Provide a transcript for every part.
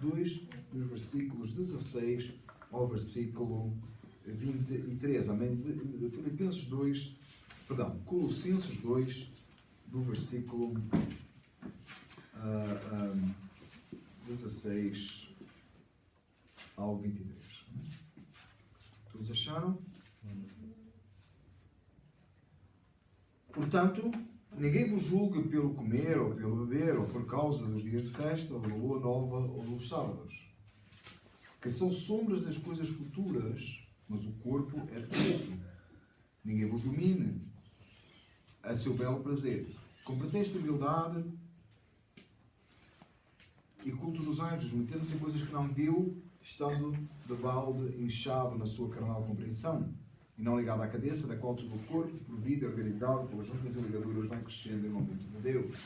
2, dos versículos 16 ao versículo 23. Amém? Filipenses 2, perdão, Colossenses 2, do versículo 16 ao 23. Todos acharam? Portanto, ninguém vos julgue pelo comer, ou pelo beber, ou por causa dos dias de festa, ou da lua nova, ou dos sábados, que são sombras das coisas futuras, mas o corpo é de Cristo. Ninguém vos domine a seu belo prazer. Com pretexto de humildade e culto dos anjos, metendo-se em coisas que não viu, estando de balde inchado na sua carnal compreensão, e não ligado à cabeça, da qual todo o corpo, por vida organizado pelas juntas e ligaduras, vai crescendo em aumento de Deus.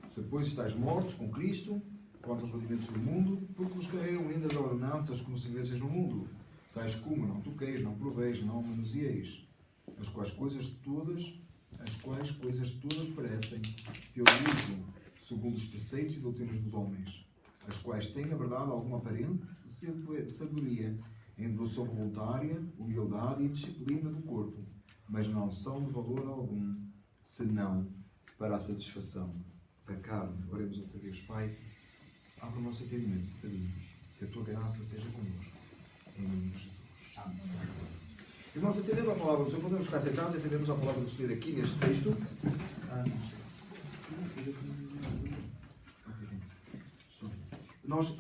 Se, pois, estáis mortos com Cristo, quanto aos rudimentos do mundo, porque vos carregam ainda de ordenanças como se vivesseis no mundo, tais como não toqueis, não proveis, não manuseeis, as quais coisas todas parecem pelo uso, segundo os preceitos e doutrinas dos homens, as quais têm, na verdade, alguma aparente sabedoria, em devoção voluntária, humildade e disciplina do corpo, mas não são de valor algum, senão para a satisfação da carne. Oremos outra vez, Pai, abra o nosso entendimento, pedimos que a Tua graça seja connosco, em nome de Jesus. Amém. Irmãos, entendendo a palavra do Senhor, podemos ficar sentados, entendemos a palavra do Senhor aqui neste texto. Nós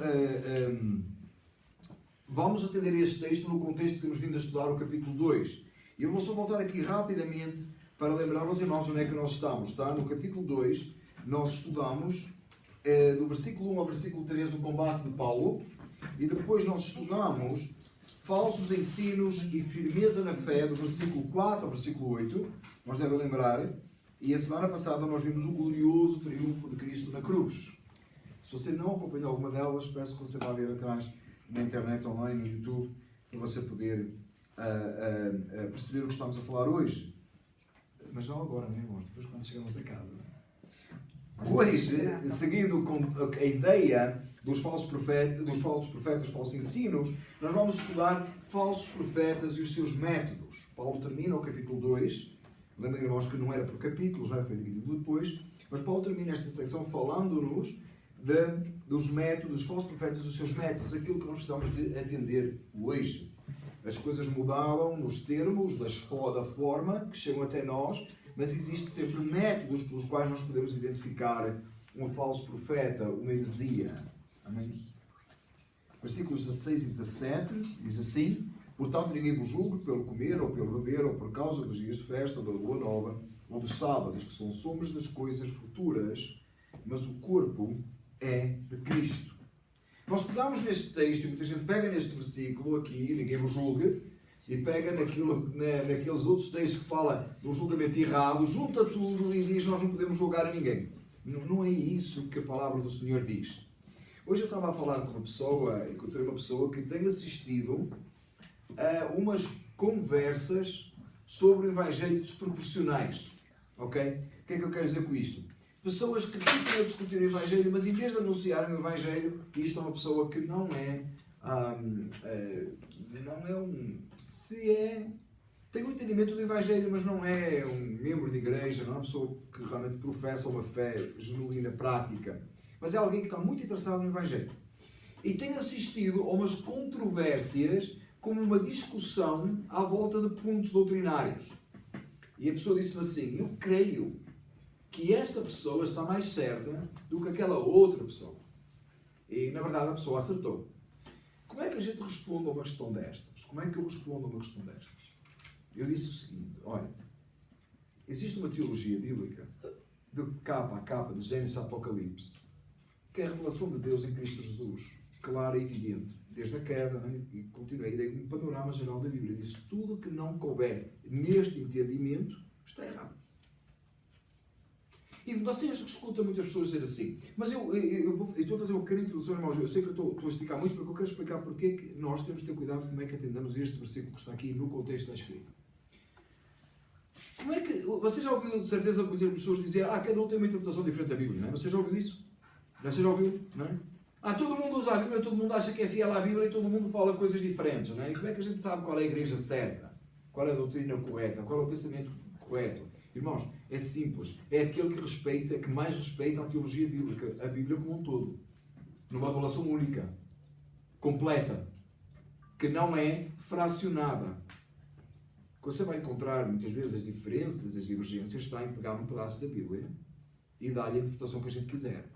vamos atender este texto no contexto que temos vindo a estudar o capítulo 2. E eu vou só voltar aqui rapidamente para lembrar aos irmãos onde é que nós estamos. Tá? No capítulo 2, nós estudamos do versículo 1 ao versículo 3 o combate de Paulo. E depois nós estudamos falsos ensinos e firmeza na fé, do versículo 4 ao versículo 8. Nós devem lembrar. E a semana passada nós vimos o glorioso triunfo de Cristo na cruz. Se você não acompanhou alguma delas, peço que você vá ver atrás na internet, online, no YouTube, para você poder perceber o que estamos a falar hoje. Mas não agora, né, irmãos? Depois quando chegamos a casa. Hoje, seguindo com a ideia dos falsos profetas, falsos ensinos, nós vamos estudar falsos profetas e os seus métodos. Paulo termina o capítulo 2. Lembrem, irmãos, que não era por capítulos, já foi dividido depois. Mas Paulo termina esta secção falando-nos dos métodos, dos falsos profetas e dos seus métodos, aquilo que nós precisamos de atender hoje. As coisas mudaram nos termos, da forma que chegam até nós, mas existem sempre métodos pelos quais nós podemos identificar um falso profeta, uma heresia. Amém? Versículos 16 e 17 diz assim: portanto, ninguém vos julgue pelo comer ou pelo beber, ou por causa dos dias de festa, ou da lua nova, ou dos sábados, que são sombras das coisas futuras, mas o corpo é de Cristo. Nós pegamos neste texto, e muita gente pega neste versículo aqui, ninguém vos julgue, e pega naqueles outros textos que fala do julgamento errado, junta tudo e diz: nós não podemos julgar a ninguém. Não é isso que a palavra do Senhor diz. Hoje eu estava a falar com uma pessoa, encontrei uma pessoa que tem assistido a umas conversas sobre o Evangelho desproporcionais. Ok? O que é que eu quero dizer com isto? Pessoas que ficam a discutir o Evangelho, mas em vez de anunciarem o Evangelho, e isto é uma pessoa que tem um entendimento do Evangelho, mas não é um membro de igreja, não é uma pessoa que realmente professa uma fé genuína, prática, mas é alguém que está muito interessado no Evangelho. E tem assistido a umas controvérsias, como uma discussão à volta de pontos doutrinários. E a pessoa disse-me assim: eu creio que esta pessoa está mais certa do que aquela outra pessoa. E, na verdade, a pessoa acertou. Como é que a gente responde a uma questão destas? Como é que eu respondo a uma questão destas? Eu disse o seguinte: olha, existe uma teologia bíblica, de capa a capa, de Gênesis a Apocalipse, que é a revelação de Deus em Cristo Jesus, clara e evidente, desde a queda, né? E continuei, dei um panorama geral da Bíblia. Disse: tudo que não couber neste entendimento está errado. E vocês escutam muitas pessoas dizer assim, mas eu estou a fazer uma pequena introdução, irmãos, eu sei que eu estou a explicar muito, porque eu quero explicar porque é que nós temos de ter cuidado como é que atendemos este versículo que está aqui no contexto da escrita. Como é que... Você já ouviu, de certeza, muitas pessoas dizer: cada um tem uma interpretação diferente da Bíblia, não é? Você já ouviu isso? Você já ouviu, não é? Todo mundo usa a Bíblia, todo mundo acha que é fiel à Bíblia e todo mundo fala coisas diferentes, não é? E como é que a gente sabe qual é a igreja certa? Qual é a doutrina correta? Qual é o pensamento correto? Irmãos, é simples. É aquele que mais respeita a teologia bíblica, a Bíblia como um todo. Numa relação única, completa, que não é fracionada. Você vai encontrar muitas vezes as diferenças, as divergências, está em pegar num pedaço da Bíblia e dar-lhe a interpretação que a gente quiser.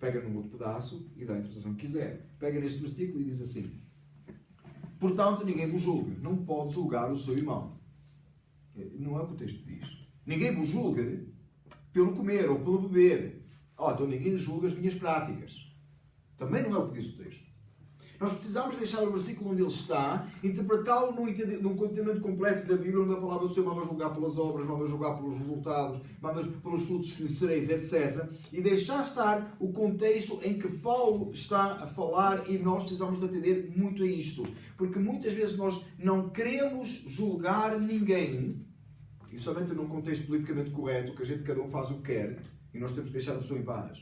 Pega num outro pedaço e dá a interpretação que quiser. Pega neste versículo e diz assim: portanto, ninguém vos julgue. Não pode julgar o seu irmão. Não é o que o texto diz. Ninguém vos julgue pelo comer ou pelo beber. Então ninguém julga as minhas práticas. Também não é o que diz o texto. Nós precisamos deixar o versículo onde ele está, interpretá-lo num entendimento completo da Bíblia, onde a palavra do Senhor manda julgar pelas obras, manda julgar pelos resultados, manda pelos frutos que sereis, etc. E deixar estar o contexto em que Paulo está a falar, e nós precisamos de atender muito a isto. Porque muitas vezes nós não queremos julgar ninguém, e somente num contexto politicamente correto, que a gente cada um faz o que quer, e nós temos que deixar a pessoa em paz.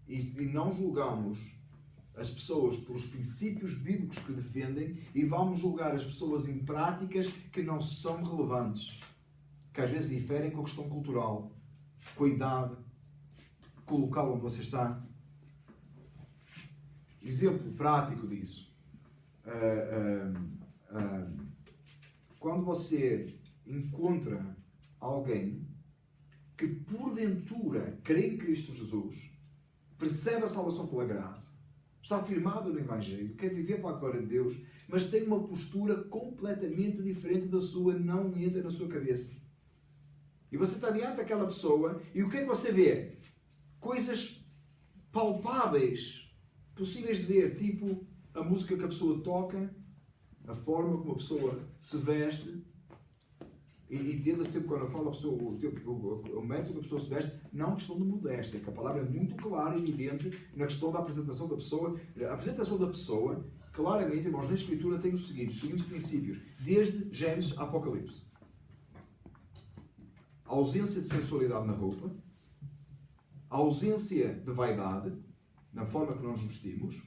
E não julgamos as pessoas pelos princípios bíblicos que defendem e vamos julgar as pessoas em práticas que não são relevantes, que às vezes diferem com a questão cultural, com a idade, com o local onde você está. Exemplo prático disso. Quando você encontra alguém que porventura crê em Cristo Jesus, percebe a salvação pela graça, está firmado no Evangelho, quer viver para a glória de Deus, mas tem uma postura completamente diferente da sua, não entra na sua cabeça. E você está diante daquela pessoa e o que é que você vê? Coisas palpáveis, possíveis de ver, tipo a música que a pessoa toca, a forma como a pessoa se veste, e tenda sempre quando eu falo a pessoa, o método que a pessoa se veste, não questão de modéstia, que a palavra é muito clara e evidente na questão da apresentação da pessoa. A apresentação da pessoa, claramente, irmãos, na Escritura tem os seguintes princípios, desde Gênesis a Apocalipse. A ausência de sensualidade na roupa, a ausência de vaidade, na forma que nós nos vestimos,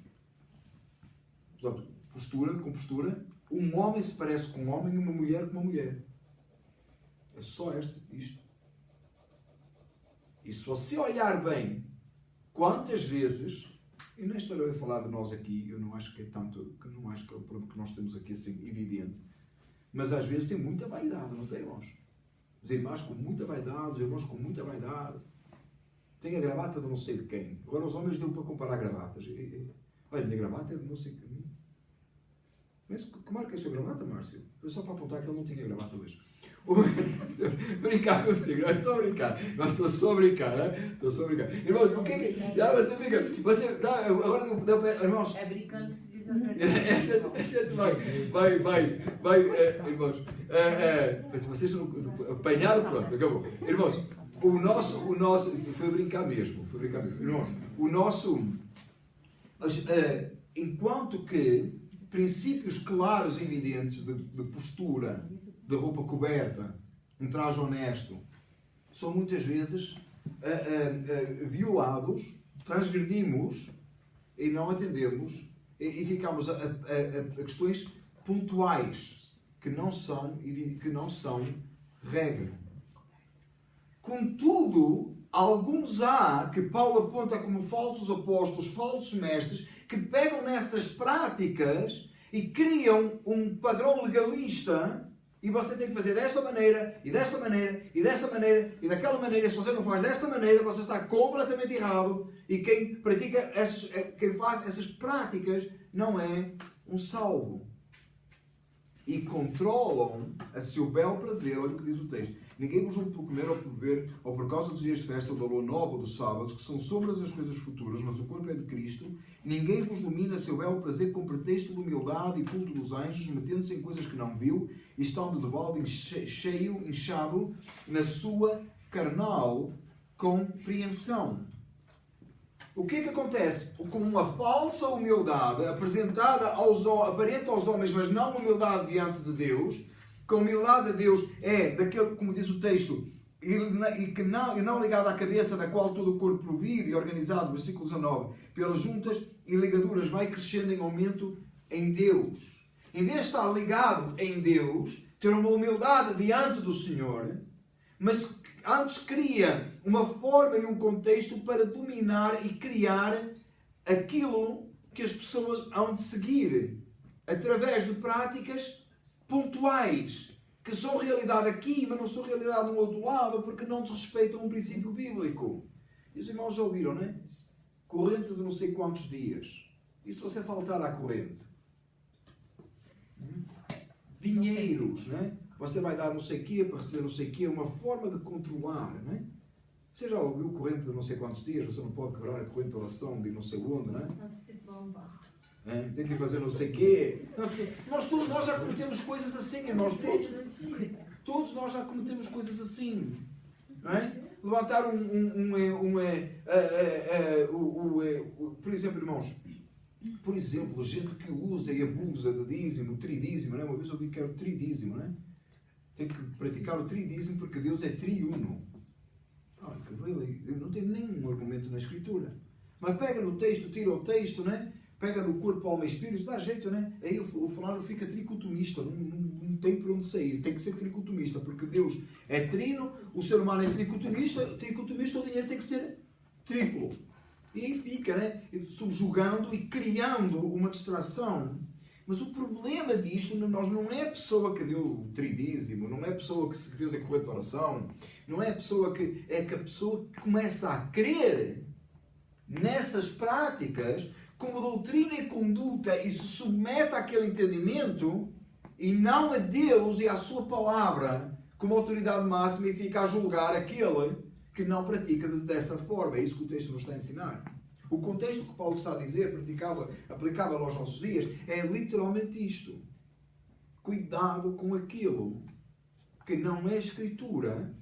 portanto, postura com postura, um homem se parece com um homem e uma mulher com uma mulher. É só isto. E se você olhar bem, quantas vezes, e não estarei a falar de nós aqui, eu não acho que é tanto, que não acho que é o problema que nós temos aqui assim evidente, mas às vezes tem muita vaidade, não tem, irmãos? As irmãs com muita vaidade, os irmãos com muita vaidade. Tem a gravata de não sei de quem. Agora os homens dão para comparar gravatas. Olha, a minha gravata é de não sei de quem. Mas que marca é a sua gravata, Márcio? Foi só para apontar que ele não tinha gravata hoje. Brincar consigo, não é só brincar. Mas estou só a brincar, né? Estou só a brincar. Irmãos, o que é que. Você fica. Você. Agora, irmãos. É brincando que se diz a verdade. Essa vai, irmãos. Se vocês estão apanhados, pronto, acabou. Irmãos, o nosso. Foi brincar mesmo. Irmãos, o nosso. Enquanto que princípios claros e evidentes de postura, de roupa coberta, um traje honesto, são muitas vezes violados, transgredimos e não atendemos e ficamos a questões pontuais que não são regra. Contudo, alguns há que Paulo aponta como falsos apóstolos, falsos mestres, que pegam nessas práticas e criam um padrão legalista. E você tem que fazer desta maneira, e desta maneira, e desta maneira, e daquela maneira. E se você não faz desta maneira, você está completamente errado. E quem pratica quem faz essas práticas não é um salvo. E controlam a seu bel prazer. Olha o que diz o texto. Ninguém vos julgue por comer ou por beber, ou por causa dos dias de festa, ou da lua nova, ou dos sábados, que são sombras das coisas futuras, mas o corpo é de Cristo. Ninguém vos domina a seu belo prazer com pretexto de humildade e culto dos anjos, metendo-se em coisas que não viu, e estando de balde cheio, inchado, na sua carnal compreensão. O que é que acontece? Com uma falsa humildade, apresentada aparente aos homens, mas não humildade diante de Deus, que a humildade a Deus é daquele, como diz o texto, e não ligado à cabeça, da qual todo o corpo provido e organizado, versículo 19, pelas juntas e ligaduras, vai crescendo em aumento em Deus. Em vez de estar ligado em Deus, ter uma humildade diante do Senhor, mas antes cria uma forma e um contexto para dominar e criar aquilo que as pessoas hão de seguir, através de práticas pontuais, que são realidade aqui, mas não são realidade no outro lado, porque não desrespeitam um princípio bíblico. E os irmãos já ouviram, não é? Corrente de não sei quantos dias. E se você faltar à corrente? Dinheiros, não é? Você vai dar não sei o quê para receber não sei o quê, uma forma de controlar, não é? Você já ouviu corrente de não sei quantos dias? Você não pode quebrar a corrente de oração de não sei onde, não é? Tem que fazer não sei o quê. Todos nós já cometemos coisas assim, irmãos. Todos nós já cometemos coisas assim. Não é? Levantar por exemplo, irmãos, por exemplo, gente que usa e abusa de dízimo, tridízimo, não é? Uma vez eu ouvi que era o tridízimo, não é? Tem que praticar o tridízimo porque Deus é triuno. Não tem nenhum argumento na Escritura. Mas pega no texto, tira o texto, não é? Pega no corpo, alma e espírito, dá jeito, não é? Aí o fulano fica tricotomista, não tem por onde sair, tem que ser tricotomista, porque Deus é trino, o ser humano é tricotomista, o dinheiro tem que ser triplo. E aí fica, né? Subjugando e criando uma distração. Mas o problema disto, nós não é a pessoa que deu o tridízimo, não é a pessoa que se fez a corrente de oração, não é a pessoa que... É que a pessoa que começa a crer nessas práticas como doutrina e conduta e se submete àquele entendimento e não a Deus e à sua palavra como autoridade máxima e fica a julgar aquele que não pratica dessa forma. É isso que o texto nos está a ensinar. O contexto que Paulo está a dizer, aplicável aos nossos dias, é literalmente isto. Cuidado com aquilo que não é Escritura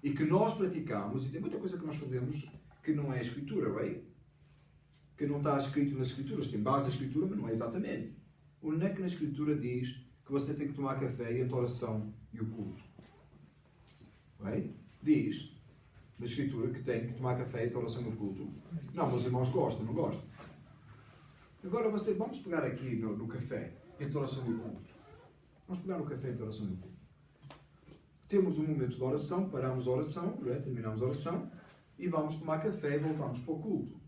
e que nós praticamos, e tem muita coisa que nós fazemos que não é Escritura, right? Que não está escrito nas Escrituras, tem base na Escritura, mas não é exatamente. Onde é que na Escritura diz que você tem que tomar café entre a oração e o culto? Right? Diz na Escritura que tem que tomar café entre a oração e o culto. Não, meus irmãos gostam, não gostam? Agora vamos pegar aqui no café, entre a oração e o culto. Vamos pegar no café entre a oração e o culto. Temos um momento de oração, paramos a oração, terminamos a oração, e vamos tomar café e voltamos para o culto.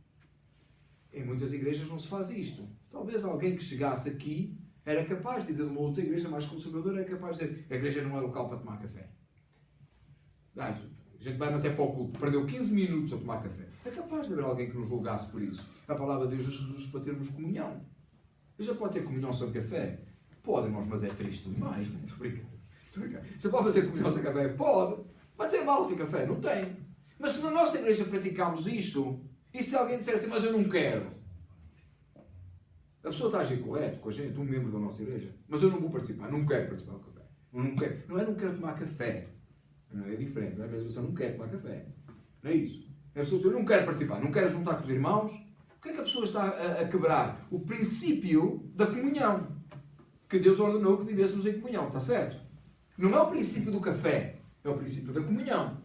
Em muitas igrejas não se faz isto. Talvez alguém que chegasse aqui era capaz de dizer de uma outra igreja mais conservadora, era capaz de dizer a igreja não é local para tomar café. A gente vai, mas é para o culto. Perdeu 15 minutos a tomar café. É capaz de haver alguém que nos julgasse por isso. A palavra de Deus Jesus para termos comunhão. Já pode ter comunhão sem café? Pode, irmãos, mas é triste demais. Não estou brincando. Você pode fazer comunhão sem café? Pode. Mas tem mal de café? Não tem. Mas se na nossa igreja praticamos isto, e se alguém disser assim, mas eu não quero? A pessoa está a agir correto com a gente, um membro da nossa igreja. Mas eu não vou participar, não quero participar do café. Não quero tomar café. Não é diferente, não é? Às vezes você não quer tomar café. Não é isso. A pessoa diz, eu não quero participar, não quero juntar com os irmãos. O que é que a pessoa está a quebrar? O princípio da comunhão. Que Deus ordenou que vivêssemos em comunhão, está certo? Não é o princípio do café, é o princípio da comunhão.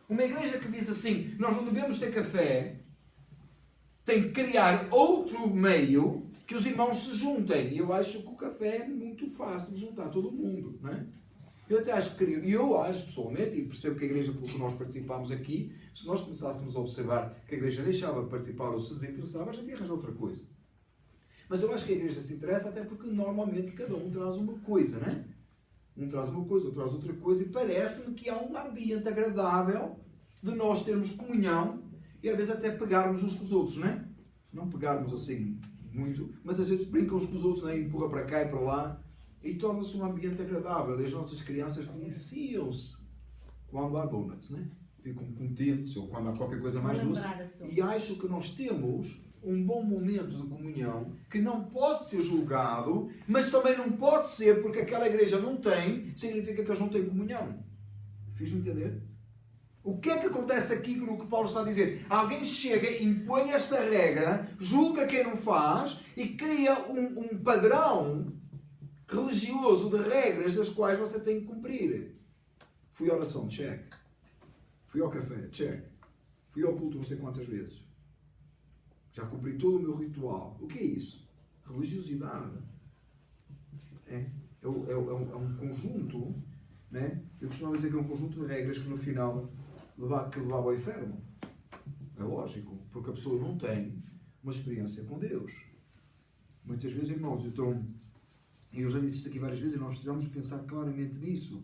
Uma igreja que diz assim, nós não devemos ter café, tem que criar outro meio que os irmãos se juntem. E eu acho que o café é muito fácil de juntar todo mundo, não é? Eu acho pessoalmente, e percebo que a igreja pelo que nós participamos aqui, se nós começássemos a observar que a igreja deixava de participar ou se desinteressava, a gente ia arranjar outra coisa. Mas eu acho que a igreja se interessa até porque normalmente cada um traz uma coisa, não é? Um traz uma coisa, outro traz outra coisa, e parece-me que há um ambiente agradável de nós termos comunhão e às vezes até pegarmos uns com os outros, não é? Não pegarmos assim muito, mas a gente brinca uns com os outros, não é? Empurra para cá e para lá, e torna-se um ambiente agradável. E as nossas crianças deliciam-se quando há donuts, não é? Ficam contentes, ou quando há qualquer coisa mais doce. E acho que nós temos um bom momento de comunhão que não pode ser julgado, mas também não pode ser porque aquela igreja não tem, significa que eles não têm comunhão. Fiz-me entender? O que é que acontece aqui no que Paulo está a dizer? Alguém chega, impõe esta regra, julga quem não faz e cria um padrão religioso de regras das quais você tem que cumprir. Fui à oração, check. Fui ao café, check. Fui ao culto não sei quantas vezes. Já cumpri todo o meu ritual. O que é isso? Religiosidade. É um conjunto, né? Eu costumava dizer que é um conjunto de regras que no final levava ao inferno. É lógico, porque a pessoa não tem uma experiência com Deus. Muitas vezes, irmãos, então, eu já disse isto aqui várias vezes, e nós precisamos pensar claramente nisso.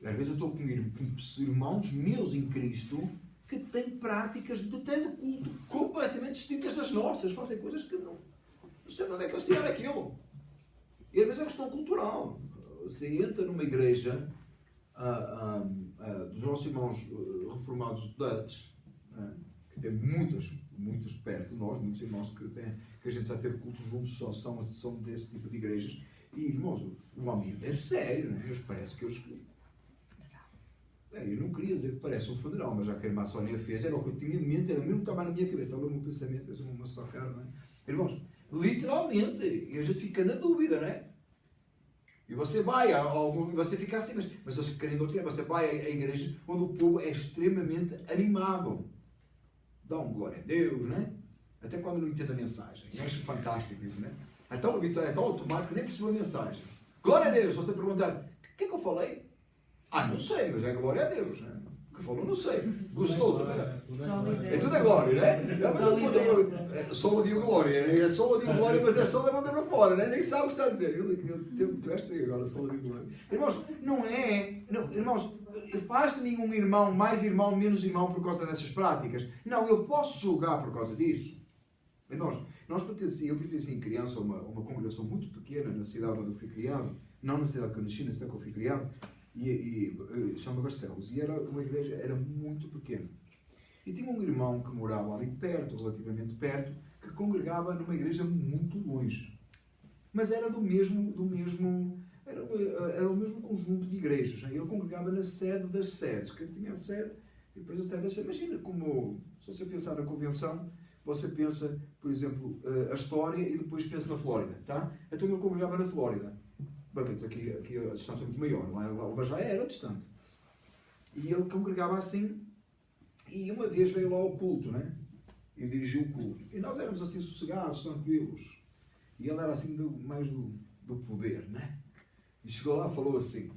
Às vezes eu estou com irmãos meus em Cristo que têm práticas de culto completamente distintas das nossas, fazem coisas que não sei de onde é que eles tiraram aquilo. E às vezes é questão cultural. Você entra numa igreja dos nossos irmãos reformados Dutch, que tem muitas perto de nós, muitos irmãos que a gente já teve cultos juntos, são desse tipo de igrejas. E, irmãos, o ambiente é sério, né? Parece que eles... eu não queria dizer que parece um funeral, mas já que a irmã Sónia fez, era o que eu tinha em mente, era mesmo que estava na minha cabeça, era o meu pensamento, é uma só cara, não é? Irmãos, literalmente, e a gente fica na dúvida, não é? E você vai a algum, e você fica assim, mas eles querem doutrinar, você vai a igrejas onde o povo é extremamente animado. Dá um glória a Deus, não é? Até quando não entende a mensagem. Eu acho fantástico isso, não é? É tão habitual, é tão automático, nem percebeu a mensagem. Glória a Deus, você perguntar, o que é que eu falei? Não sei, mas é glória a Deus, né? O que falou, não sei. Gostou também. É tudo é glória, né? Só o dia glória, né? É só o dia glória, mas é só da boca para fora, né? Nem sabe o que está a dizer. Tu és aí agora, só o dia glória. Irmãos, não é. Não, irmãos, faz de nenhum irmão mais irmão, menos irmão por causa dessas práticas. Não, eu posso julgar por causa disso. Irmãos, eu pertenci em criança a uma congregação muito pequena na cidade onde eu fui criado. Não na cidade que eu nasci, na cidade que eu fui criado. Chama Barcelos, e uma igreja era muito pequena. E tinha um irmão que morava ali perto, relativamente perto, que congregava numa igreja muito longe. Mas era era o mesmo conjunto de igrejas. Né? Ele congregava na sede das sedes, que tinha a sede e depois a sede das sedes. Imagina como, se você pensar na convenção, você pensa, por exemplo, a História e depois pensa na Flórida, tá? Então ele congregava na Flórida. Aqui a distância é muito maior, mas já era distante. E ele congregava assim, e uma vez veio lá ao culto, né? E dirigiu o culto. E nós éramos assim sossegados, tranquilos. E ele era assim mais do poder, né? E chegou lá e falou assim.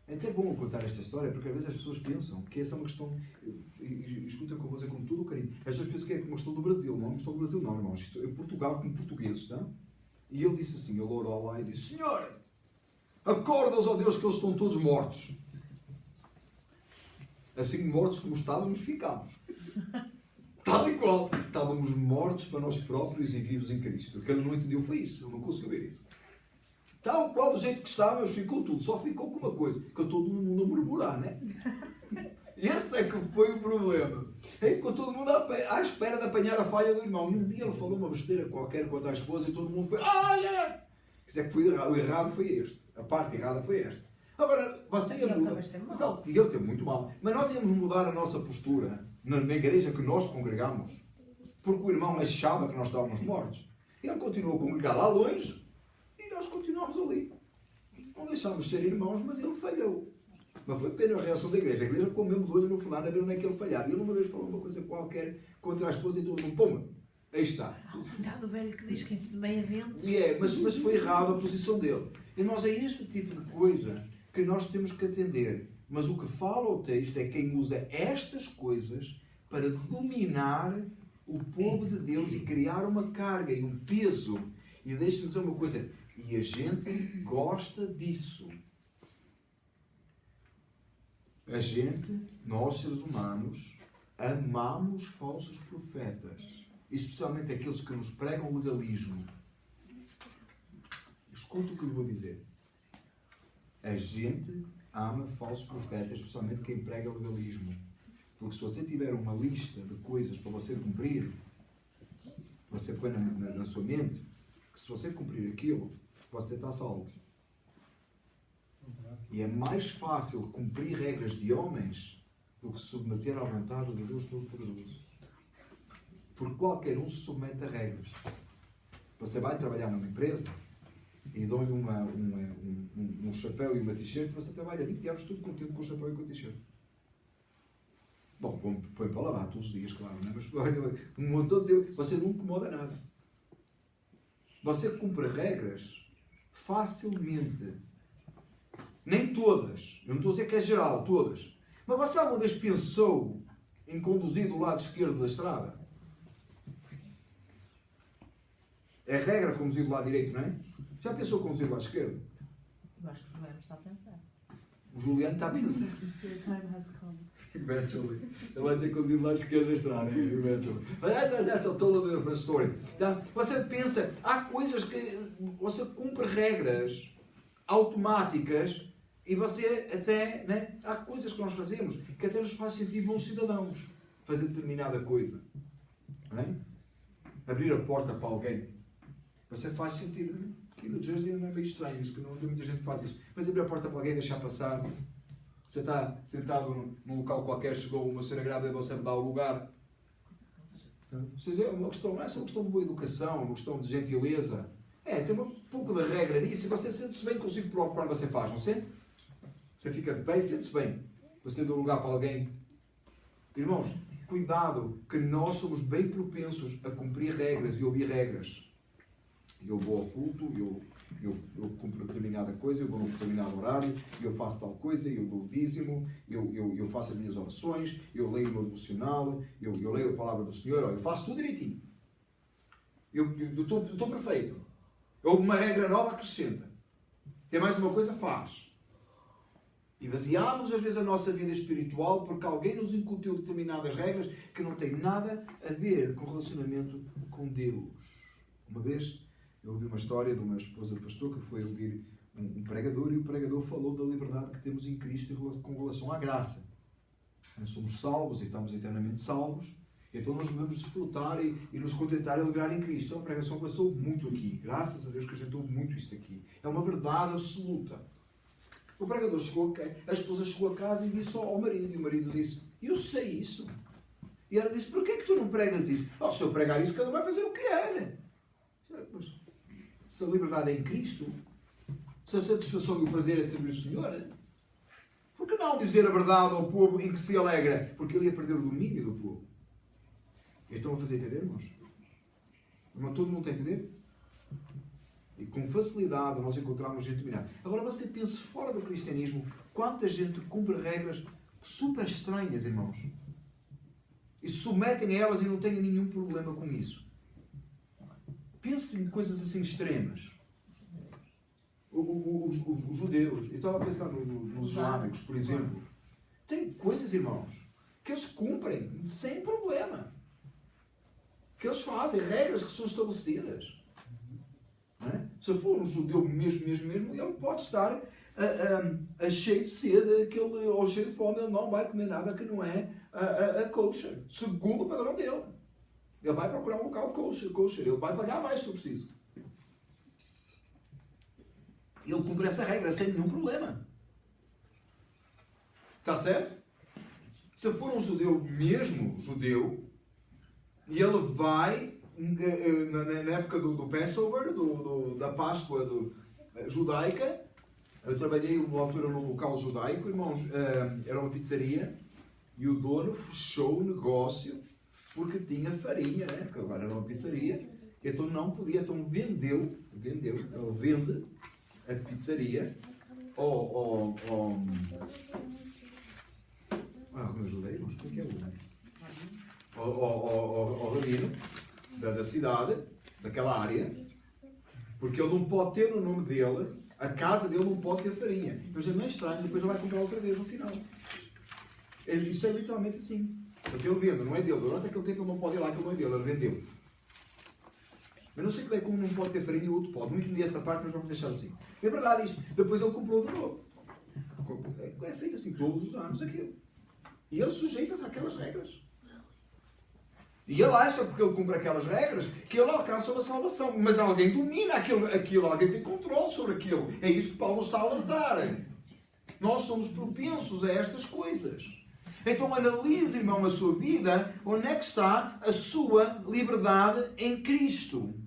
É até bom contar esta história, porque às vezes as pessoas pensam que essa é uma questão, e escutem com você com todo o carinho, as pessoas pensam que é uma questão do Brasil, não é uma questão do Brasil não, irmãos. Isto é Portugal com portugueses, tá? E ele disse assim, ele orou lá e disse, Senhor, acorda-os, ó Deus, que eles estão todos mortos. Assim mortos como estávamos, ficámos. Tal e qual. Estávamos mortos para nós próprios e vivos em Cristo. O que ele não entendeu foi isso, ele não conseguiu ver isso. Tal qual do jeito que estávamos, ficou tudo. Só ficou com uma coisa, que todo mundo a murmurar, né? Esse é que foi o problema. Aí ficou todo mundo à espera de apanhar a falha do irmão. E um dia ele falou uma besteira qualquer quanto à esposa e todo mundo foi, olha! Isso é que foi o errado foi este. A parte errada foi esta. Agora, você ia mudar. Mas ele teve muito mal. Mas nós íamos mudar a nossa postura na igreja que nós congregamos. Porque o irmão achava que nós estávamos mortos. Ele continuou a congregar lá longe e nós continuámos ali. Não deixámos de ser irmãos, mas ele falhou. Mas foi pena a reação da igreja. A igreja ficou mesmo de olho no fulano a ver onde é que ele falhava. E ele uma vez falou uma coisa qualquer contra a esposa e todo mundo, pumba, aí está. Coitado velho que diz que se meia ventos. Mas foi errado a posição dele. Irmãos, é este tipo de coisa que nós temos que atender. Mas o que fala o texto é quem usa estas coisas para dominar o povo de Deus e criar uma carga e um peso. E deixe-me dizer uma coisa. E a gente gosta disso. A gente, nós seres humanos, amamos falsos profetas. Especialmente aqueles que nos pregam legalismo. Escuta o que eu vou dizer. A gente ama falsos profetas, especialmente quem prega legalismo. Porque se você tiver uma lista de coisas para você cumprir, você põe na sua mente que se você cumprir aquilo, você está salvo. E é mais fácil cumprir regras de homens do que submeter à vontade de Deus Todo-Poderoso. Porque qualquer um se submete a regras. Você vai trabalhar numa empresa e dão-lhe um chapéu e uma t-shirt, você trabalha 20 anos tudo contente com o chapéu e com a t-shirt. Bom, põe para lavar todos os dias, claro, não é? Mas um montão de tempo, você não incomoda nada. Você cumpre regras facilmente. Nem todas. Eu não estou a dizer que é geral, todas. Mas você alguma vez pensou em conduzir do lado esquerdo da estrada? É regra conduzir do lado direito, não é? Já pensou conduzir do lado esquerdo? Eu acho que o Juliano está a pensar. O Juliano está a pensar. The time has come. Eventually. Ele vai ter que conduzir do lado esquerdo da estrada. Eventually. But that's a totally different story. Então, você pensa, há coisas que você cumpre regras automáticas e você até, né? Há coisas que nós fazemos que até nos faz sentir bons cidadãos. Fazer determinada coisa. Não é? Abrir a porta para alguém. Você faz sentir. Aqui no Jersey não é meio estranho isso, que não muita gente faz isso. Mas abrir a porta para alguém, deixar passar. Você está sentado num local qualquer, chegou uma senhora grávida e você me dá o lugar. Ou seja, é uma questão, não é só uma questão de boa educação, uma questão de gentileza. Tem um pouco de regra nisso e você sente-se bem consigo próprio quando você faz, não sente? Você fica de pé e sente-se bem. Você dá um lugar para alguém. Irmãos, cuidado, que nós somos bem propensos a cumprir regras e ouvir regras. Eu vou ao culto, eu cumpro determinada coisa, eu vou num determinado horário, eu faço tal coisa, eu dou o dízimo, eu faço as minhas orações, eu leio o meu devocional, eu leio a palavra do Senhor, eu faço tudo direitinho. Eu estou perfeito. Ou uma regra nova acrescenta. Tem mais uma coisa, faz. E baseamos às vezes a nossa vida espiritual porque alguém nos incutiu determinadas regras que não têm nada a ver com o relacionamento com Deus. Uma vez eu ouvi uma história de uma esposa de pastor que foi ouvir um pregador e o pregador falou da liberdade que temos em Cristo com relação à graça. Somos salvos e estamos eternamente salvos, então nós devemos desfrutar e nos contentar e alegrar em Cristo. É uma pregação que passou muito aqui. Graças a Deus que a gente ouve muito isto aqui. É uma verdade absoluta. O pregador chegou, a esposa chegou a casa e disse ao marido, e o marido disse, eu sei isso. E ela disse, porquê é que tu não pregas isso? Se eu pregar isso, cada um vai fazer o que quer. Mas, se a liberdade é em Cristo, se a satisfação e o prazer é servir o Senhor, por que não dizer a verdade ao povo em que se alegra? Porque ele ia perder o domínio do povo. Estão a fazer entender, irmãos? Irmão, todo mundo está a entender? E com facilidade nós encontramos gente dominada. Agora você pense fora do cristianismo, quanta gente cumpre regras super estranhas, irmãos. E se submetem a elas e não têm nenhum problema com isso. Pense em coisas assim extremas. Os judeus, eu estava a pensar nos islâmicos, por exemplo. Tem coisas, irmãos, que eles cumprem sem problema. Que eles fazem, regras que são estabelecidas. Não é? Se for um judeu mesmo, ele pode estar cheio de sede ou cheio de fome, ele não vai comer nada que não é kosher, segundo o padrão dele. Ele vai procurar um local kosher, ele vai pagar mais se preciso. Ele cumpre essa regra sem nenhum problema. Está certo? Se for um judeu mesmo, e ele vai, na época do Passover, da Páscoa judaica, eu trabalhei uma altura num local judaico, irmãos, era uma pizzaria, e o dono fechou o negócio porque tinha farinha, né? Porque agora era uma pizzaria, então não podia, então vendeu, ele vende a pizzaria como eu ajudei, irmãos, o que é ao rabino da cidade, daquela área, porque ele não pode ter no nome dele, a casa dele não pode ter farinha. Mas é meio estranho, depois ele vai comprar outra vez no final. Isso é literalmente assim. Porque ele vende, não é dele. Durante aquele tempo ele não pode ir lá, que não é dele, ele vendeu. Eu não sei como é que um não pode ter farinha e o outro pode. Não entendi essa parte, mas vamos deixar assim. É verdade isto. Depois ele comprou de novo. É feito assim todos os anos aquilo. E ele sujeita-se àquelas regras. E ele acha, porque ele cumpre aquelas regras, que ele alcança uma salvação. Mas alguém domina aquilo, alguém tem controle sobre aquilo. É isso que Paulo está a alertar. Nós somos propensos a estas coisas. Então analise, irmão, a sua vida, onde é que está a sua liberdade em Cristo.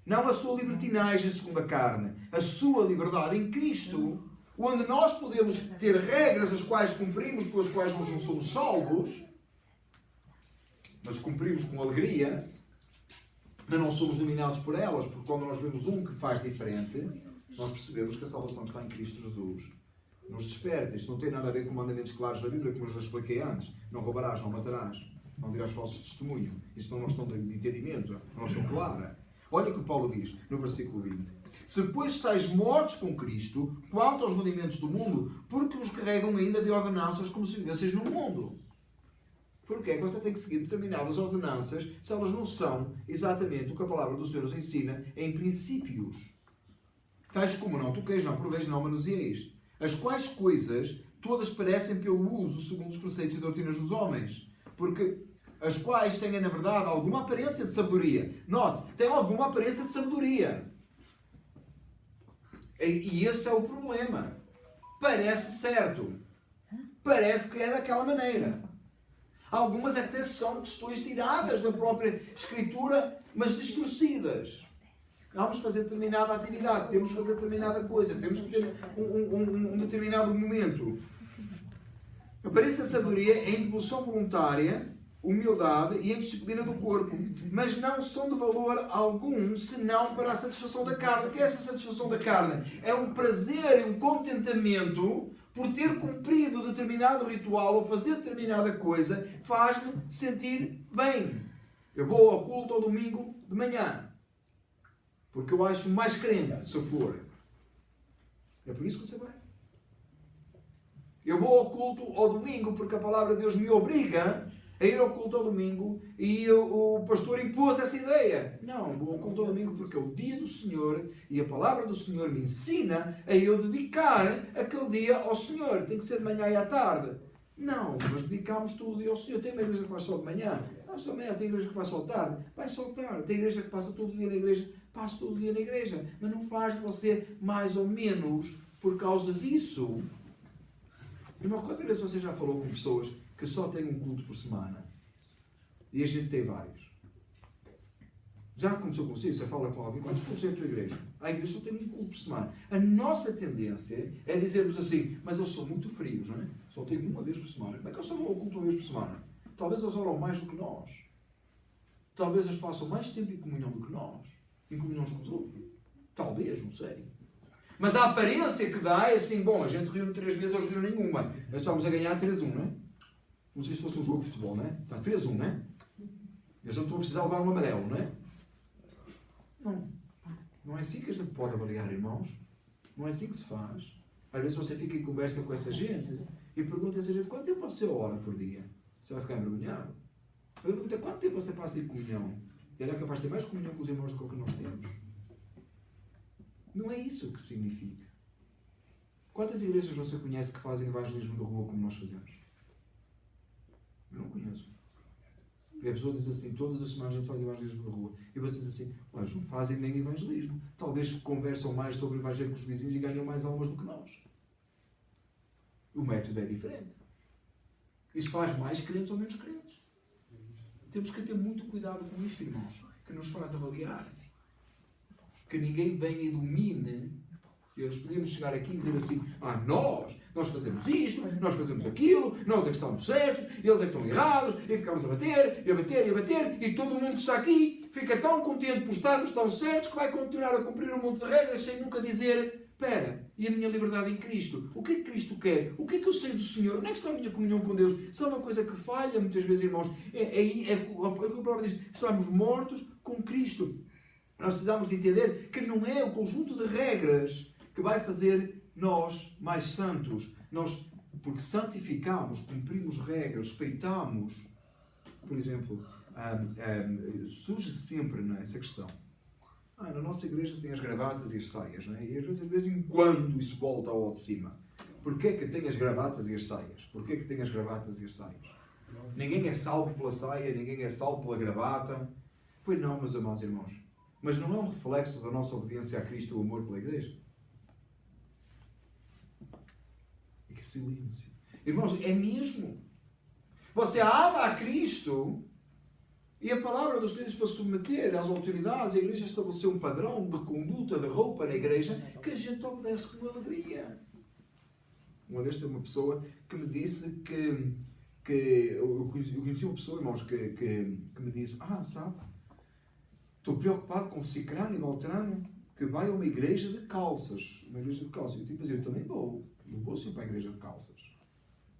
Não a sua libertinagem segundo a carne. A sua liberdade em Cristo. onde nós podemos ter regras as quais cumprimos, pelas quais nós não somos salvos, mas cumprimos com alegria, mas não somos dominados por elas, porque quando nós vemos um que faz diferente, nós percebemos que a salvação está em Cristo Jesus. Nos desperta. Isto não tem nada a ver com mandamentos claros da Bíblia, como eu já expliquei antes. Não roubarás, não matarás, não dirás falsos testemunhos. Isso não é uma questão de entendimento, é uma questão clara. Olha o que Paulo diz no versículo 20. Se depois estáis mortos com Cristo, quanto aos rudimentos do mundo, porque os carregam ainda de ordenanças como se vivessem no mundo. Porque é que você tem que seguir determinadas ordenanças se elas não são exatamente o que a palavra do Senhor nos ensina em princípios? Tais como não toqueis, não proveis, não manuseeis. As quais coisas todas parecem pelo uso segundo os preceitos e doutrinas dos homens. Porque as quais têm, na verdade, alguma aparência de sabedoria. Note, têm alguma aparência de sabedoria. E esse é o problema. Parece certo. Parece que é daquela maneira. Algumas até são questões tiradas da própria Escritura, mas distorcidas. Vamos fazer determinada atividade, temos que fazer determinada coisa, temos que ter um determinado momento. Aparência de sabedoria em devoção voluntária, humildade e em disciplina do corpo, mas não são de valor algum senão para a satisfação da carne. O que é essa satisfação da carne? É um prazer e um contentamento por ter cumprido determinado ritual ou fazer determinada coisa, faz-me sentir bem. Eu vou ao culto ao domingo de manhã, porque eu acho mais crente, se eu for. É por isso que você vai. Eu vou ao culto ao domingo porque a palavra de Deus me obriga a ir ao culto ao domingo e o pastor impôs essa ideia. Não, vou ao culto ao domingo porque é o dia do Senhor e a palavra do Senhor me ensina a eu dedicar aquele dia ao Senhor. Tem que ser de manhã e à tarde. Não, mas dedicamos todo o dia ao Senhor. Tem uma igreja que faz só de manhã? Não, só de manhã. Tem igreja que faz só de tarde? Vai só de tarde. Tem igreja que passa todo o dia na igreja? Passa todo o dia na igreja. Mas não faz de você mais ou menos por causa disso. Irmão, quantas vezes você já falou com pessoas que só têm um culto por semana? E a gente tem vários. Já começou consigo? Você fala com alguém, quantos cultos é a tua igreja? A igreja só tem um culto por semana. A nossa tendência é dizermos assim, mas eles são muito frios, não é? Só tem uma vez por semana. Como é que eles só vão ao culto uma vez por semana? Talvez eles oram mais do que nós. Talvez eles passam mais tempo em comunhão do que nós. Em comunhão uns com os outros. Talvez, não sei. Mas a aparência que dá é assim, bom, a gente reúne 3 vezes, eles reúnem nenhuma. Nós estamos a ganhar 3-1, não é? Como se isto fosse um jogo de futebol, não é? Está 3-1, não é? Eles não estão a precisar levar um amarelo, não é? Não. Não é assim que a gente pode avaliar, irmãos. Não é assim que se faz. Às vezes você fica em conversa com essa gente e pergunta a essa gente, quanto tempo você ora por dia? Você vai ficar envergonhado. Eu pergunto, quanto tempo você passa em comunhão? E ele é capaz de ter mais comunhão com os irmãos do que o que nós temos. Não é isso que significa. Quantas igrejas você conhece que fazem evangelismo de rua como nós fazemos? Eu não conheço. E a pessoa diz assim, todas as semanas a gente faz evangelismo de rua. E você diz assim, eles não fazem nem evangelismo. Talvez conversam mais sobre o evangelho com os vizinhos e ganham mais almas do que nós. O método é diferente. Isso faz mais crentes ou menos crentes. Temos que ter muito cuidado com isto, irmãos, que nos faz avaliar. Que ninguém venha e domine. Eles podíamos chegar aqui e dizer assim, nós fazemos isto, nós fazemos aquilo, nós é que estamos certos, eles é que estão errados, e ficamos a bater, e a bater, e a bater, e todo mundo que está aqui fica tão contente por estarmos tão certos que vai continuar a cumprir um monte de regras sem nunca dizer, espera, e a minha liberdade em Cristo? O que é que Cristo quer? O que é que eu sei do Senhor? Onde é que está a minha comunhão com Deus? Isso é uma coisa que falha muitas vezes, irmãos. A palavra diz, estamos mortos com Cristo. Nós precisamos de entender que não é o conjunto de regras que vai fazer nós mais santos. Nós, porque santificamos, cumprimos regras, respeitamos. Por exemplo, surge sempre essa questão. Na nossa igreja tem as gravatas e as saias, não é? E às vezes, de vez em quando, isso volta ao de cima. Porquê que tem as gravatas e as saias? Porquê que tem as gravatas e as saias? Ninguém é salvo pela saia, ninguém é salvo pela gravata. Pois não, meus amados irmãos. Mas não é um reflexo da nossa obediência a Cristo e o amor pela igreja? E que silêncio. Irmãos, é mesmo. Você ama a Cristo e a palavra dos Senhor diz para submeter às autoridades. A igreja estabeleceu um padrão de conduta, de roupa na igreja que a gente obedece com alegria. Uma vez teve uma pessoa que me disse que eu conheci uma pessoa, irmãos, que me disse, sabe, estou preocupado com o cicrano e maltrano que vai a uma igreja de calças. Uma igreja de calças. Eu também vou. Eu vou sempre à igreja de calças.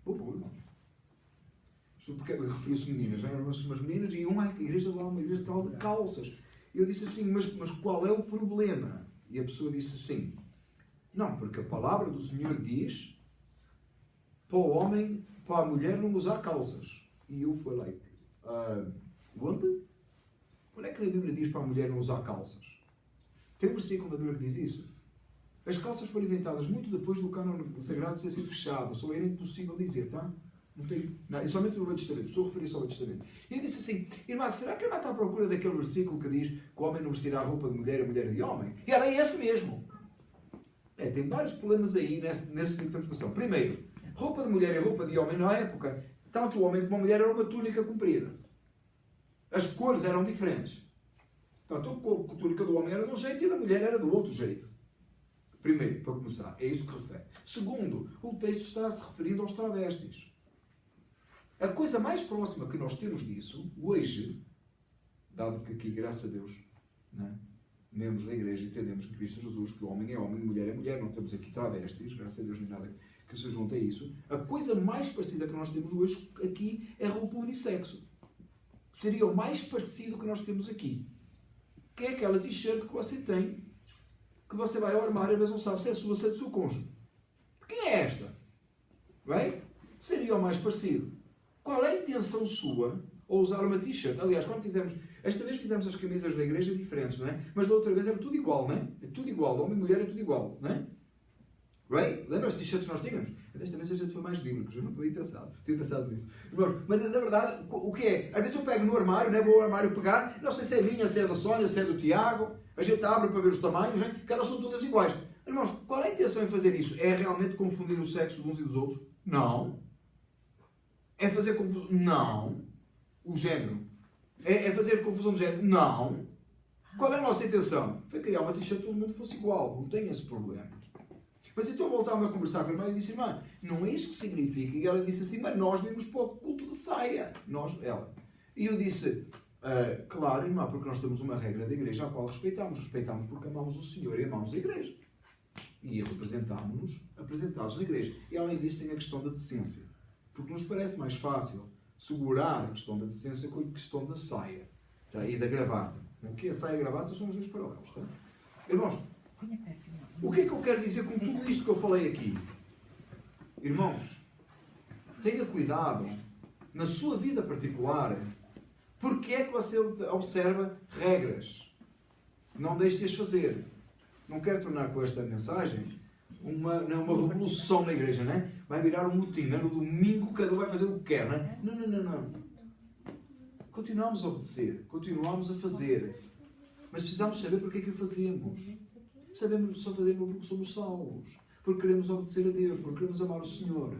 Vou, irmãos. Porque referiu-se meninas, eram umas meninas e uma igreja lá, uma igreja tal de calças. E eu disse assim, mas qual é o problema? E a pessoa disse assim, não, porque a palavra do Senhor diz para o homem, para a mulher não usar calças. E eu fui like, onde? Onde é que a Bíblia diz para a mulher não usar calças? Tem um versículo da Bíblia que diz isso. As calças foram inventadas muito depois do cânon sagrado ter sido fechado. Só era impossível dizer, tá? Não tem. Não, somente no Novo Testamento. Estou a referir-se ao Novo Testamento. E eu disse assim, irmã, será que a irmã está à procura daquele versículo que diz que o homem não vestirá a roupa de mulher, a mulher de homem? E era esse mesmo. Tem vários problemas aí nessa interpretação. Primeiro, roupa de mulher e roupa de homem na época, tanto o homem como a mulher era uma túnica comprida. As cores eram diferentes. Portanto, a túnica do homem era de um jeito e a da mulher era do outro jeito. Primeiro, para começar, é isso que refere. Segundo, o texto está se referindo aos travestis. A coisa mais próxima que nós temos disso, hoje, dado que aqui, graças a Deus, membros da igreja, entendemos que Cristo Jesus, que o homem é homem, mulher é mulher, não temos aqui travestis, graças a Deus nem nada que se junte a isso. A coisa mais parecida que nós temos hoje aqui é a roupa unissexo. Seria o mais parecido que nós temos aqui. Que é aquela t-shirt que você tem, que você vai ao armário e às vezes não sabe se é sua, se é do seu cônjuge. De quem é esta? Bem? Seria o mais parecido. Qual é a intenção sua ao usar uma t-shirt? Aliás, quando esta vez fizemos as camisas da igreja diferentes, não é? Mas da outra vez era tudo igual, não é? É tudo igual. Homem e mulher é tudo igual, não é? Right? Lembra as t-shirts que nós tínhamos? Desta vez a gente foi mais bíblico, eu não tinha pensado nisso. Mas na verdade, o que é? Às vezes eu pego no armário, né? Vou ao armário pegar, não sei se é minha, se é da Sónia, se é do Tiago, a gente abre para ver os tamanhos, né? Que elas são todas iguais. Irmãos, qual é a intenção em fazer isso? É realmente confundir o sexo de uns e dos outros? Não. É fazer confusão? Não. O género? É fazer confusão de género? Não. Qual é a nossa intenção? Foi criar uma t-shirt que todo mundo fosse igual. Não tem esse problema. Mas então voltando a conversar com a irmã, eu disse, irmã, não é isso que significa. E ela disse assim, mas nós vimos para o culto de saia. Ela. E eu disse, claro, irmã, porque nós temos uma regra da igreja a qual respeitamos. Respeitamos porque amamos o Senhor e amamos a igreja. E representámos-nos apresentados na igreja. E além disso tem a questão da decência. Porque nos parece mais fácil segurar a questão da decência com a questão da saia. Tá? E da gravata. O que é saia e gravata são os dois paralelos. Tá? Irmãos, o que é que eu quero dizer com tudo isto que eu falei aqui? Irmãos, tenha cuidado na sua vida particular. Porque é que você observa regras? Não deixe-as fazer. Não quero tornar com esta mensagem uma revolução na igreja, não é? Vai virar um motim, não é? No domingo cada um vai fazer o que quer, não é? Não. Continuamos a obedecer, continuamos a fazer. Mas precisamos saber porque é que o fazemos. Sabemos só fazer porque somos salvos, porque queremos obedecer a Deus, porque queremos amar o Senhor.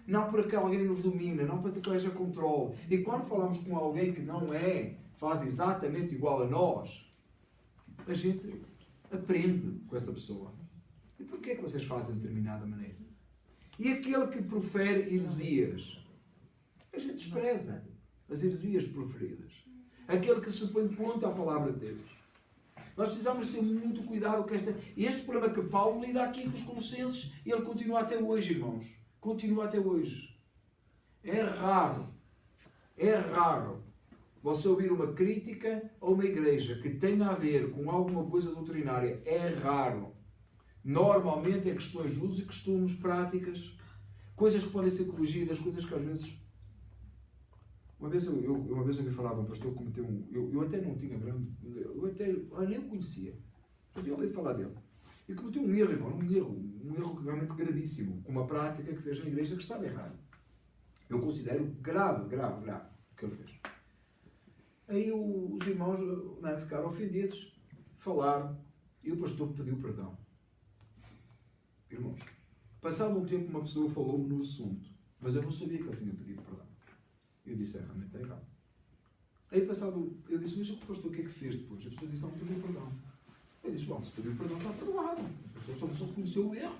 Não porque alguém nos domina, não para que haja controle. E quando falamos com alguém que não faz exatamente igual a nós, a gente aprende com essa pessoa. E porquê é que vocês fazem de determinada maneira? E aquele que profere heresias, a gente despreza as heresias proferidas. Aquele que se põe contra a palavra de Deus. Nós precisamos ter muito cuidado com este problema que Paulo lida aqui com os Colossenses e ele continua até hoje, irmãos. Continua até hoje. É raro você ouvir uma crítica a uma igreja que tenha a ver com alguma coisa doutrinária. É raro. Normalmente é questões de uso e costumes, práticas, coisas que podem ser corrigidas, coisas que às vezes... Uma vez eu me falava, um pastor cometeu eu até não tinha grande... Eu nem o conhecia. Eu tinha ouvido falar dele. E cometeu um erro, irmão. Um erro realmente gravíssimo. Com uma prática que fez na igreja que estava errada. Eu considero grave o que ele fez. Aí os irmãos ficaram ofendidos, falaram, e o pastor pediu perdão. Irmãos, passado um tempo uma pessoa falou-me no assunto, mas eu não sabia que ele tinha pedido perdão. Eu disse, realmente é errado. Aí eu disse, mas o pastor o que é que fez depois? A pessoa disse, não pediu perdão. Eu disse, bom, se pediu perdão está perdoado. A pessoa só reconheceu o erro.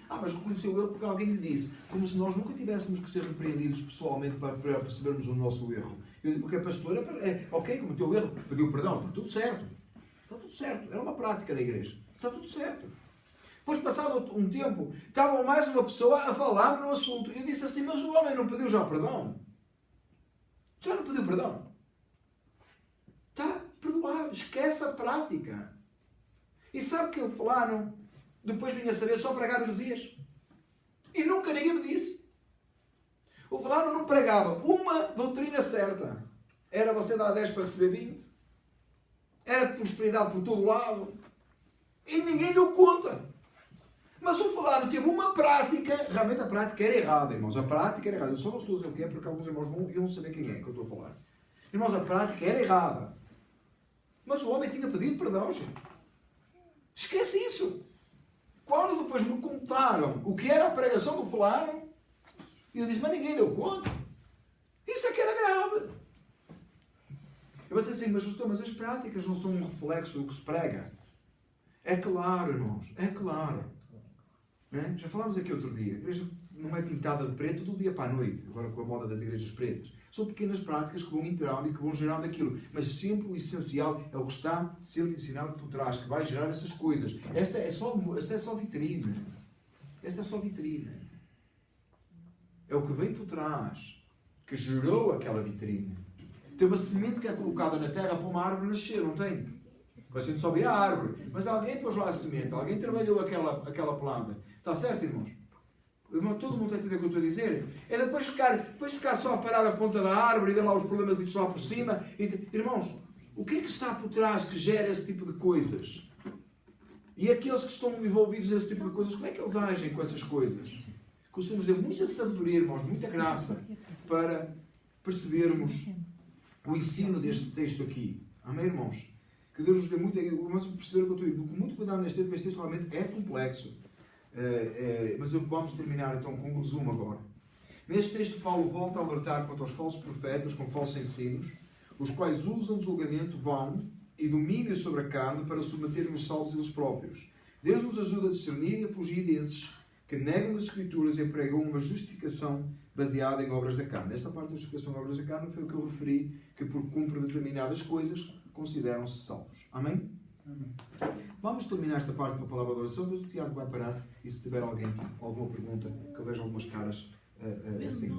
Mas reconheceu o erro porque alguém lhe disse. Como se nós nunca tivéssemos que ser repreendidos pessoalmente para percebermos o nosso erro. Eu digo, porque a pastora, ok, cometeu o erro, pediu perdão, está tudo certo. Está tudo certo. Era uma prática da igreja. Está tudo certo. Depois, passado um tempo, estava mais uma pessoa a falar no assunto. Eu disse assim, mas o homem não pediu já perdão? Já não pediu perdão? Está perdoado. Esquece a prática. E sabe que o fulano depois vinha saber só pregar heresias. E nunca ninguém me disse. O fulano não pregava uma doutrina certa. Era você dar 10 para receber 20. Era prosperidade por todo lado. E ninguém deu conta. Mas o fulano teve uma prática. Realmente a prática era errada, irmãos. A prática era errada. Eu só não estou a dizer o que é porque alguns irmãos iam saber quem é que eu estou a falar. Irmãos, a prática era errada. Mas o homem tinha pedido perdão, gente. Esquece isso. Quando depois me contaram o que era a pregação do fulano, eu disse, mas ninguém deu conta. Isso é que era grave. Eu disse assim, mas as práticas não são um reflexo do que se prega. É claro, irmãos, é claro. Não é? Já falámos aqui outro dia. A igreja não é pintada de preto do dia para a noite, agora com a moda das igrejas pretas. São pequenas práticas que vão entrando e que vão gerando aquilo. Mas sempre o essencial é o que está sendo ensinado por trás, que vai gerar essas coisas. Essa é só vitrine. Essa é só vitrine. É o que vem por trás, que gerou aquela vitrine. Tem uma semente que é colocada na terra para uma árvore nascer, não tem? A gente só vê a árvore. Mas alguém pôs lá a semente, alguém trabalhou aquela planta. Está certo, irmãos? Todo mundo está a entender o que eu estou a dizer? É depois ficar só a parar a ponta da árvore e ver lá os problemas lá por cima. Irmãos, o que é que está por trás que gera esse tipo de coisas? E aqueles que estão envolvidos nesse tipo de coisas, como é que eles agem com essas coisas? Que o Senhor nos dê muita sabedoria, irmãos, muita graça, para percebermos o ensino deste texto aqui. Amém, irmãos? Que Deus nos dê muito... Vamos perceber o que eu estou a dizer. Muito cuidado neste texto, porque este texto realmente é complexo. Mas vamos terminar então com um resumo agora. Neste texto, Paulo volta a alertar contra os falsos profetas com falsos ensinos, os quais usam julgamento vão e domínio sobre a carne para submeterem os salvos eles próprios. Deus nos ajuda a discernir e a fugir desses que negam as Escrituras e empregam uma justificação baseada em obras da carne. Esta parte da justificação de obras da carne foi o que eu referi, que por cumprir determinadas coisas consideram-se salvos. Amém? Amém. Vamos terminar esta parte com a palavra de oração, depois o Tiago vai parar e se tiver alguém alguma pergunta, que eu vejo algumas caras assim.